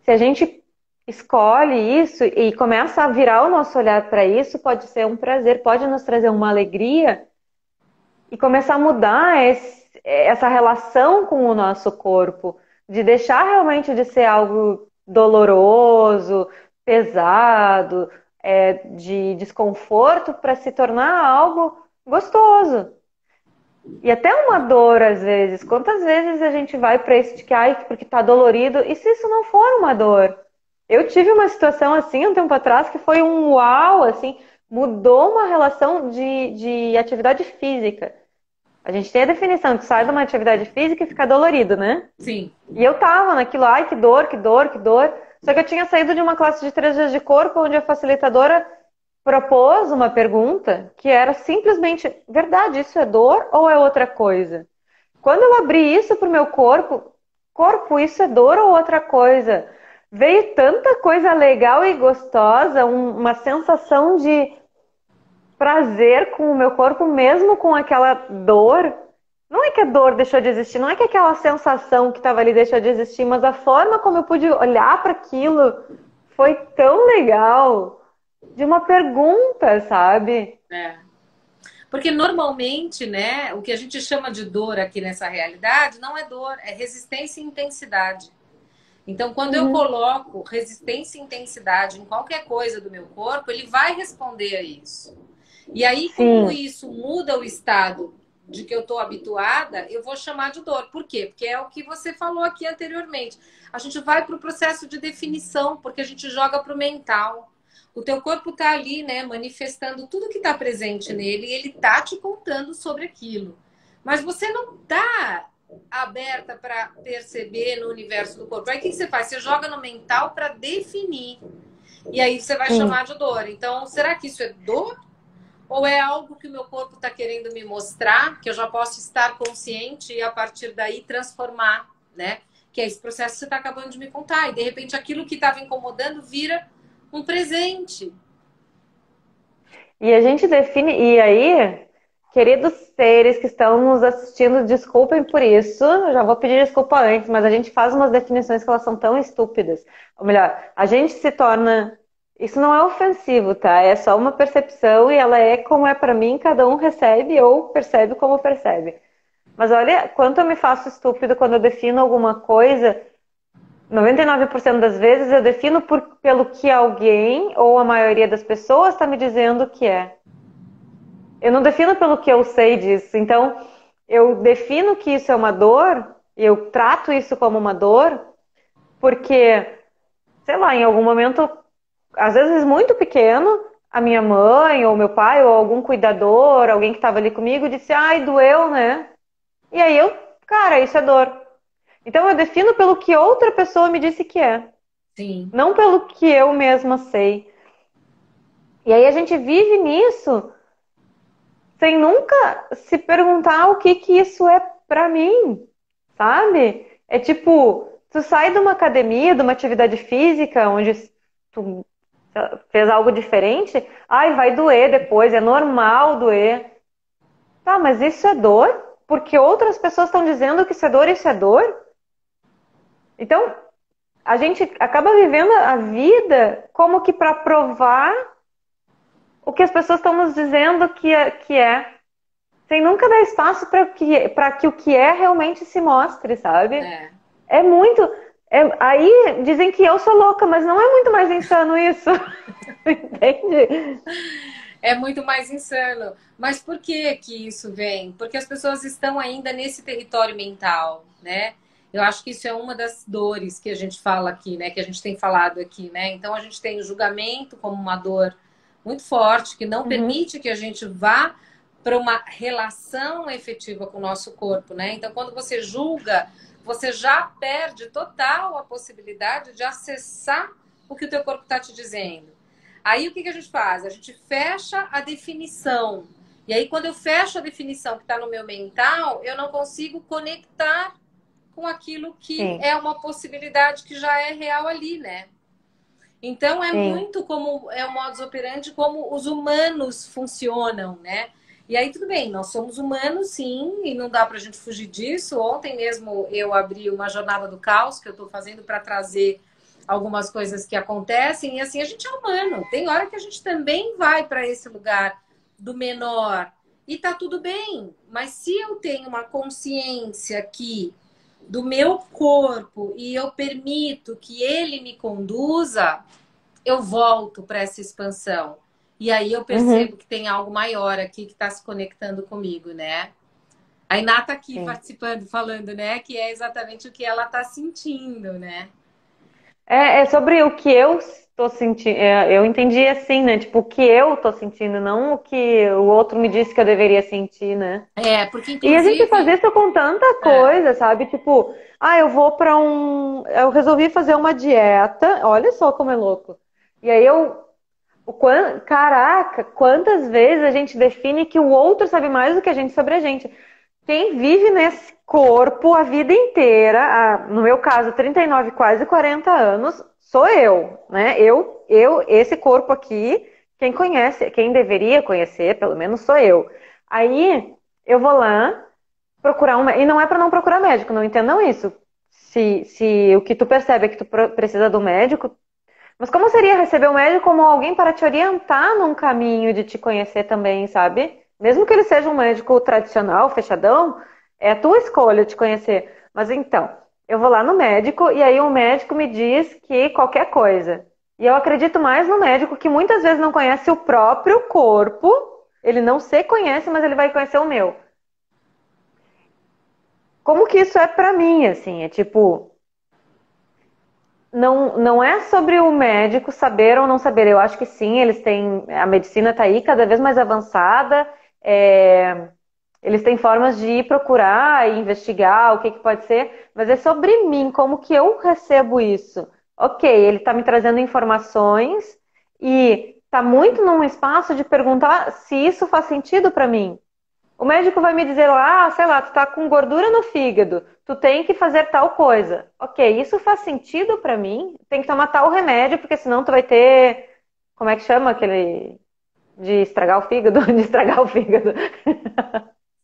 Se a gente escolhe isso e começa a virar o nosso olhar para isso, pode ser um prazer, pode nos trazer uma alegria e começar a mudar essa relação com o nosso corpo, de deixar realmente de ser algo doloroso, pesado, de desconforto, para se tornar algo gostoso. E até uma dor, às vezes. Quantas vezes a gente vai para esse de que, ai, porque tá dolorido, e se isso não for uma dor? Eu tive uma situação assim um tempo atrás que foi um uau, assim, mudou uma relação de atividade física. A gente tem a definição de sai de uma atividade física e fica dolorido, né? Sim. E eu tava naquilo, ai, que dor, que dor, que dor. Só que eu tinha saído de uma classe de 3 dias de corpo, onde a facilitadora propôs uma pergunta que era simplesmente, verdade, isso é dor ou é outra coisa? Quando eu abri isso pro meu corpo, isso é dor ou outra coisa? Veio tanta coisa legal e gostosa, uma sensação de prazer com o meu corpo, mesmo com aquela dor. Não é que a dor deixou de existir, não é que aquela sensação que estava ali deixou de existir, mas a forma como eu pude olhar para aquilo foi tão legal. De uma pergunta, sabe? É. Porque normalmente, né, o que a gente chama de dor aqui nessa realidade não é dor, é resistência e intensidade. Então, quando eu Uhum. coloco resistência e intensidade em qualquer coisa do meu corpo, ele vai responder a isso. E aí, como Sim, isso muda o estado de que eu estou habituada, eu vou chamar de dor. Por quê? Porque é o que você falou aqui anteriormente. A gente vai para o processo de definição, porque a gente joga para o mental. O teu corpo está ali, né, manifestando tudo que está presente nele e ele está te contando sobre aquilo. Mas você não está aberta para perceber no universo do corpo. Aí o que você faz? Você joga no mental para definir. E aí você vai sim. chamar de dor. Então, será que isso é dor? Ou é algo que o meu corpo está querendo me mostrar, que eu já posso estar consciente e a partir daí transformar, né? Que é esse processo que você está acabando de me contar. E de repente aquilo que estava incomodando vira um presente. E a gente define. E aí, queridos seres que estão nos assistindo, desculpem por isso. Eu já vou pedir desculpa antes, mas a gente faz umas definições que elas são tão estúpidas. Ou melhor, a gente se torna. Isso não é ofensivo, tá? É só uma percepção e ela é como é pra mim, cada um recebe ou percebe como percebe. Mas olha, quanto eu me faço estúpido quando eu defino alguma coisa. 99% das vezes eu defino pelo que alguém ou a maioria das pessoas está me dizendo que é. Eu não defino pelo que eu sei disso. Então, eu defino que isso é uma dor, eu trato isso como uma dor, porque, sei lá, em algum momento, às vezes muito pequeno, a minha mãe ou meu pai ou algum cuidador, alguém que estava ali comigo, disse: ai, doeu, né? E aí eu, cara, isso é dor. Então eu defino pelo que outra pessoa me disse que é. sim, não pelo que eu mesma sei. E aí a gente vive nisso sem nunca se perguntar o que que isso é pra mim, sabe? É tipo, tu sai de uma academia, de uma atividade física, onde tu fez algo diferente, ai, vai doer depois, é normal doer. Tá, mas isso é dor? Porque outras pessoas estão dizendo que isso é dor? Então, a gente acaba vivendo a vida como que para provar o que as pessoas estão nos dizendo que é, sem nunca dar espaço para que o que é realmente se mostre, sabe? é. É muito. Aí dizem que eu sou louca, mas não é muito mais insano isso, entende? É muito mais insano. Mas por que que isso vem? Porque as pessoas estão ainda nesse território mental, né? Eu acho que isso é uma das dores que a gente fala aqui, né? Que a gente tem falado aqui, né? Então a gente tem o julgamento como uma dor muito forte que não Uhum, permite que a gente vá para uma relação efetiva com o nosso corpo, né? Então quando você julga, você já perde total a possibilidade de acessar o que o teu corpo está te dizendo. Aí o que a gente faz? A gente fecha a definição. E aí, quando eu fecho a definição que está no meu mental, eu não consigo conectar com aquilo que sim, é uma possibilidade que já é real ali, né? Então é sim. muito como é o modus operandi como os humanos funcionam, né? E aí tudo bem, nós somos humanos sim, e não dá pra gente fugir disso. Ontem mesmo eu abri uma jornada do caos que eu tô fazendo para trazer algumas coisas que acontecem, e assim, a gente é humano. Tem hora que a gente também vai para esse lugar do menor e tá tudo bem. Mas se eu tenho uma consciência aqui do meu corpo e eu permito que ele me conduza, eu volto para essa expansão. E aí eu Uhum, percebo que tem algo maior aqui que está se conectando comigo, né? A Iná tá aqui sim. participando, falando, né? Que é exatamente o que ela tá sentindo, né? É sobre o que eu estou sentindo. Eu entendi assim, né? Tipo, o que eu estou sentindo, não o que o outro me disse que eu deveria sentir, né? É, porque E a gente faz inclusive. isso com tanta É, coisa, sabe? Tipo, eu vou pra um. Eu resolvi fazer uma dieta. Olha só como é louco. E aí eu. Caraca, quantas vezes a gente define que o outro sabe mais do que a gente sobre a gente? Quem vive nesse corpo a vida inteira, no meu caso, 39, quase 40 anos, sou eu, né? Esse corpo aqui, quem conhece, quem deveria conhecer, pelo menos sou eu. Aí eu vou lá procurar e não é para não procurar médico, não entendam isso. Se o que tu percebe é que tu precisa do médico, mas como seria receber o médico como alguém para te orientar num caminho de te conhecer também, sabe? Mesmo que ele seja um médico tradicional, fechadão, é a tua escolha de conhecer. Mas então, eu vou lá no médico e aí o médico me diz que qualquer coisa. E eu acredito mais no médico que muitas vezes não conhece o próprio corpo, ele não se conhece, mas ele vai conhecer o meu. Como que isso é pra mim, assim? É tipo, não é sobre o médico saber ou não saber. Eu acho que sim, eles têm. A medicina está aí cada vez mais avançada. Eles têm formas de ir procurar e investigar o que pode ser, mas é sobre mim, como que eu recebo isso. Ok, ele está me trazendo informações e está muito num espaço de perguntar se isso faz sentido para mim. O médico vai me dizer lá, sei lá, tu tá com gordura no fígado, tu tem que fazer tal coisa. Ok, isso faz sentido pra mim? Tem que tomar tal remédio, porque senão tu vai ter, como é que chama aquele de estragar o fígado? De estragar o fígado.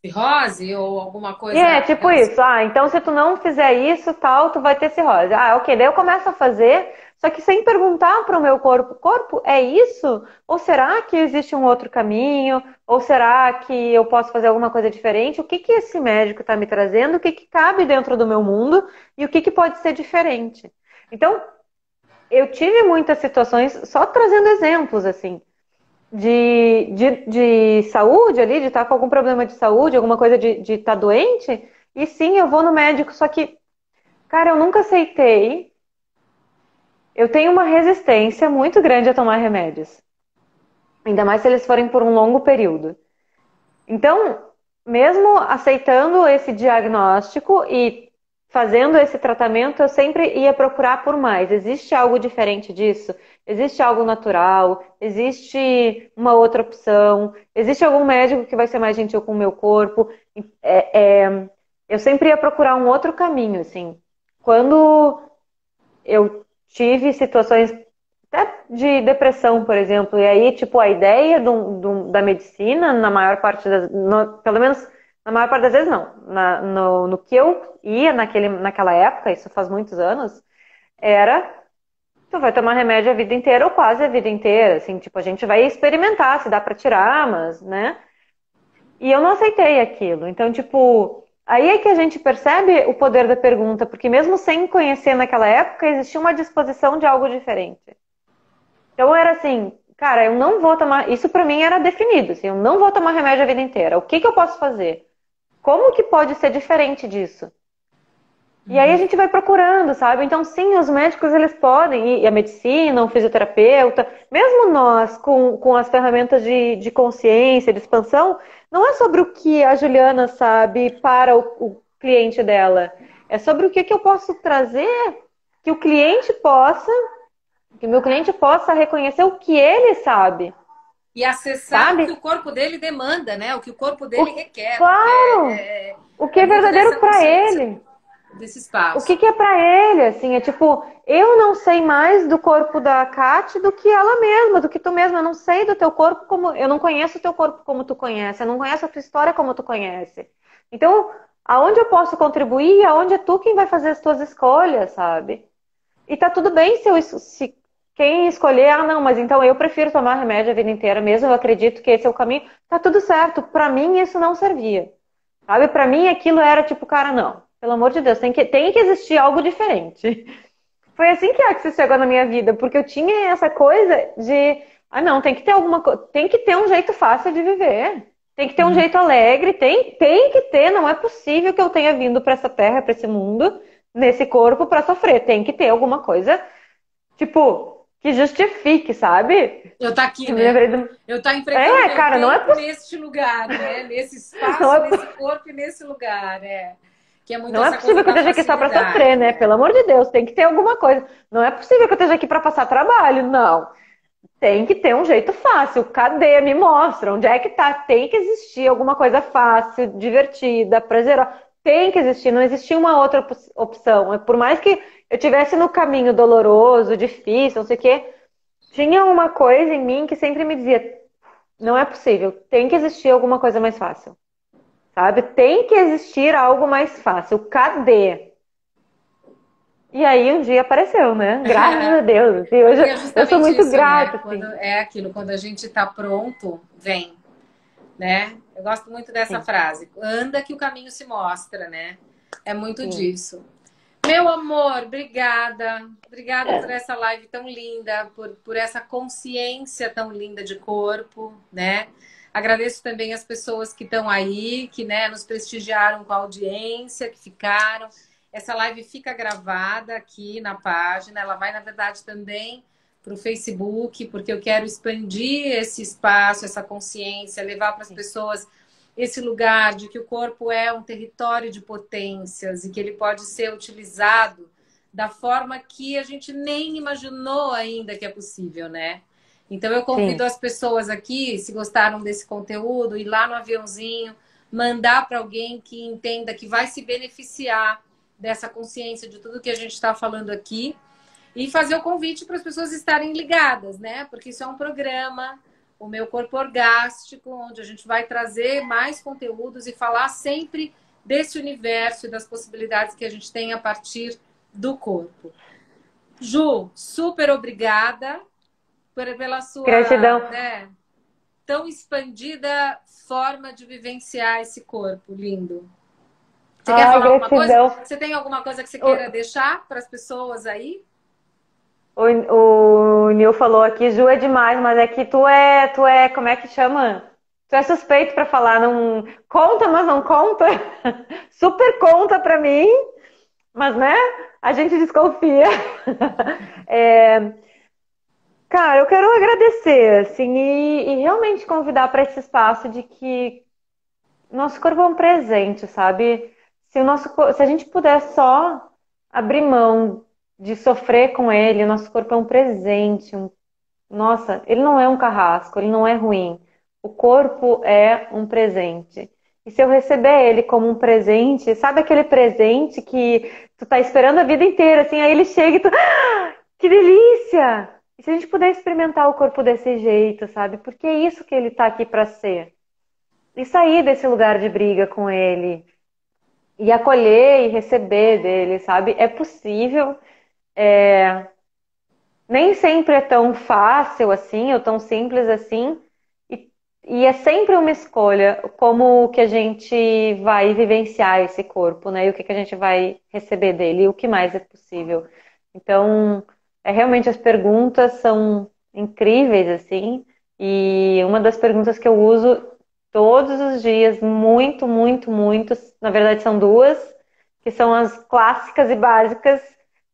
cirrose ou alguma E é coisa tipo relacionada. isso, então se tu não fizer isso, tal, tu vai ter cirrose. Ah, ok, daí eu começo a fazer, só que sem perguntar para o meu corpo, é isso? Ou será que existe um outro caminho? Ou será que eu posso fazer alguma coisa diferente? O que que esse médico está me trazendo? O que que cabe dentro do meu mundo? E o que que pode ser diferente? Então, eu tive muitas situações, só trazendo exemplos, assim, de saúde ali, de estar com algum problema de saúde, alguma coisa de estar doente, e sim, eu vou no médico, só que, cara, eu nunca aceitei. Eu tenho uma resistência muito grande a tomar remédios, ainda mais se eles forem por um longo período. Então, mesmo aceitando esse diagnóstico e fazendo esse tratamento, eu sempre ia procurar por mais. Existe algo diferente disso? Existe algo natural? Existe uma outra opção? Existe algum médico que vai ser mais gentil com o meu corpo? Eu sempre ia procurar um outro caminho, assim. Quando eu tive situações até de depressão, por exemplo, e aí, tipo, a ideia da medicina, na maior parte das, pelo menos na maior parte das vezes, não. No que eu ia naquela época, isso faz muitos anos, era, tu vai tomar remédio a vida inteira ou quase a vida inteira, assim, tipo, a gente vai experimentar se dá pra tirar, mas, né? E eu não aceitei aquilo. Então, tipo, aí é que a gente percebe o poder da pergunta, porque mesmo sem conhecer naquela época, existia uma disposição de algo diferente. Então era assim, cara, eu não vou tomar. Isso pra mim era definido, assim, eu não vou tomar remédio a vida inteira. O que que eu posso fazer? Como que pode ser diferente disso? E aí a gente vai procurando, sabe? Então, sim, os médicos eles podem, e a medicina, o fisioterapeuta, mesmo nós com as ferramentas de consciência, de expansão, não é sobre o que a Juliana sabe para o cliente dela. É sobre o que eu posso trazer que o cliente possa, que o meu cliente possa reconhecer o que ele sabe, E acessar o que sabe? o corpo dele demanda, né? O que o corpo O, dele requer, porque claro! O que é é muito verdadeiro dessa para consciência ele. desse O espaço. que é pra ele, assim, é tipo, eu não sei mais do corpo da Kate do que ela mesma, do que tu mesma. Eu não sei do teu corpo como. Eu não conheço o teu corpo como tu conhece, eu não conheço a tua história como tu conhece. Então, aonde eu posso contribuir, aonde é tu quem vai fazer as tuas escolhas, sabe? E tá tudo bem se quem escolher, ah, não, mas então eu prefiro tomar remédio a vida inteira mesmo, eu acredito que esse é o caminho. Tá tudo certo. Pra mim, isso não servia. Sabe, pra mim aquilo era tipo, cara, não. Pelo amor de Deus, tem que existir algo diferente. Foi assim que a Axis chegou na minha vida, porque eu tinha essa coisa de, ah, não, tem que ter alguma coisa, tem que ter um jeito fácil de viver. Tem que ter um Uhum. jeito alegre, tem que ter, não é possível que eu tenha vindo pra essa terra, pra esse mundo, nesse corpo pra sofrer. Tem que ter alguma coisa, tipo, que justifique, sabe? Eu tá aqui, Eu me né? lembrei do... Eu tá empregando meu Cara, não é tempo possível. neste lugar, né? Nesse Não espaço, é nesse corpo e nesse lugar, é. Que é muito Não é essa coisa possível que eu da esteja aqui só para sofrer, facilidade, né? né? Pelo amor de Deus, tem que ter alguma coisa. Não é possível que eu esteja aqui para passar trabalho, não. Tem que ter um jeito fácil. Cadê? Me mostra. Onde é que tá? Tem que existir alguma coisa fácil, divertida, prazerosa. Tem que existir. Não existia uma outra opção. Por mais que eu tivesse no caminho doloroso, difícil, não sei o quê, tinha uma coisa em mim que sempre me dizia: não é possível. Tem que existir alguma coisa mais fácil. Sabe? Tem que existir algo mais fácil. Cadê? E aí um dia apareceu, né? Graças a Deus. E hoje E é eu sou justamente muito isso, né? grata, Quando assim. é aquilo, quando a gente tá pronto, vem, né? Eu gosto muito dessa Sim, frase. Anda que o caminho se mostra, né? É muito sim. disso. Meu amor, obrigada. Obrigada por essa live tão linda, por essa consciência tão linda de corpo, né? Agradeço também as pessoas que estão aí, que, né, nos prestigiaram com a audiência, que ficaram. Essa live fica gravada aqui na página. Ela vai, na verdade, também para o Facebook, porque eu quero expandir esse espaço, essa consciência, levar para as pessoas esse lugar de que o corpo é um território de potências e que ele pode ser utilizado da forma que a gente nem imaginou ainda que é possível, né? Então eu convido Sim. as pessoas aqui, se gostaram desse conteúdo, ir lá no aviãozinho, mandar para alguém que entenda que vai se beneficiar dessa consciência de tudo que a gente está falando aqui e fazer o convite para as pessoas estarem ligadas, né? Porque isso é um programa, o Meu Corpo Orgástico, onde a gente vai trazer mais conteúdos e falar sempre desse universo e das possibilidades que a gente tem a partir do corpo. Ju, super obrigada pela sua, Gratidão. né, tão expandida forma de vivenciar esse corpo lindo. Você quer Ai, falar alguma coisa? gratidão. Você tem alguma coisa que você queira O, deixar para as pessoas aí? o Nil falou aqui, Ju é demais, mas é que tu é, como é que chama? Tu é suspeito pra falar, não conta, mas não conta. Super conta pra mim, mas né? A gente desconfia. É, cara, eu quero agradecer, assim, e realmente convidar para esse espaço de que nosso corpo é um presente, sabe? se a gente puder só abrir mão de sofrer com ele, o nosso corpo é um presente. Nossa, ele não é um carrasco, ele não é ruim. O corpo é um presente. E se eu receber ele como um presente, sabe aquele presente que tu tá esperando a vida inteira, assim, aí ele chega e tu, "Ah, que delícia! E se a gente puder experimentar o corpo desse jeito, sabe? Porque é isso que ele tá aqui pra ser. E sair desse lugar de briga com ele. E acolher e receber dele, sabe? É possível. Nem sempre é tão fácil assim, ou tão simples assim. E, e é sempre uma escolha como que a gente vai vivenciar esse corpo, né? E o que que a gente vai receber dele, e o que mais é possível. Então, realmente as perguntas são incríveis, assim. E uma das perguntas que eu uso todos os dias, muito, muito, muito, na verdade são duas, que são as clássicas e básicas.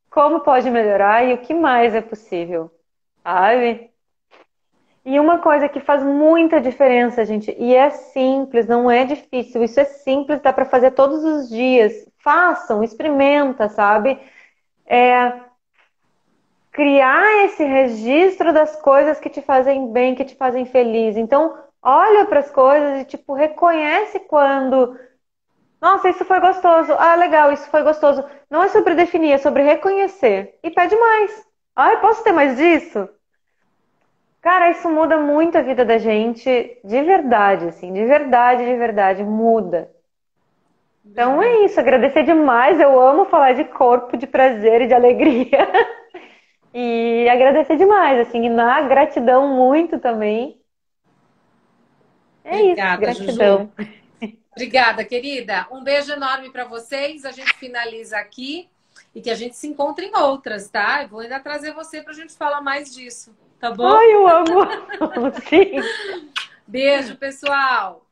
Como pode melhorar e o que mais é possível, sabe? E uma coisa que faz muita diferença, gente, e é simples, não é difícil, isso é simples, dá para fazer todos os dias. Façam, experimenta, sabe? Criar esse registro das coisas que te fazem bem, que te fazem feliz. Então, olha para as coisas e tipo reconhece quando, nossa, isso foi gostoso. Ah, legal, isso foi gostoso. Não é sobre definir, é sobre reconhecer. E pede mais. Ai, posso ter mais disso? Cara, isso muda muito a vida da gente, de verdade, assim, de verdade, muda. Então Obrigada. é isso, agradecer demais. Eu amo falar de corpo, de prazer e de alegria. E agradecer demais, assim, e na gratidão muito também. É isso, Obrigada, Juju. gratidão. Obrigada, querida. Um beijo enorme para vocês. A gente finaliza aqui e que a gente se encontre em outras, tá? Eu vou ainda trazer você para a gente falar mais disso, tá bom? Ai, eu amo. Sim. Beijo, pessoal.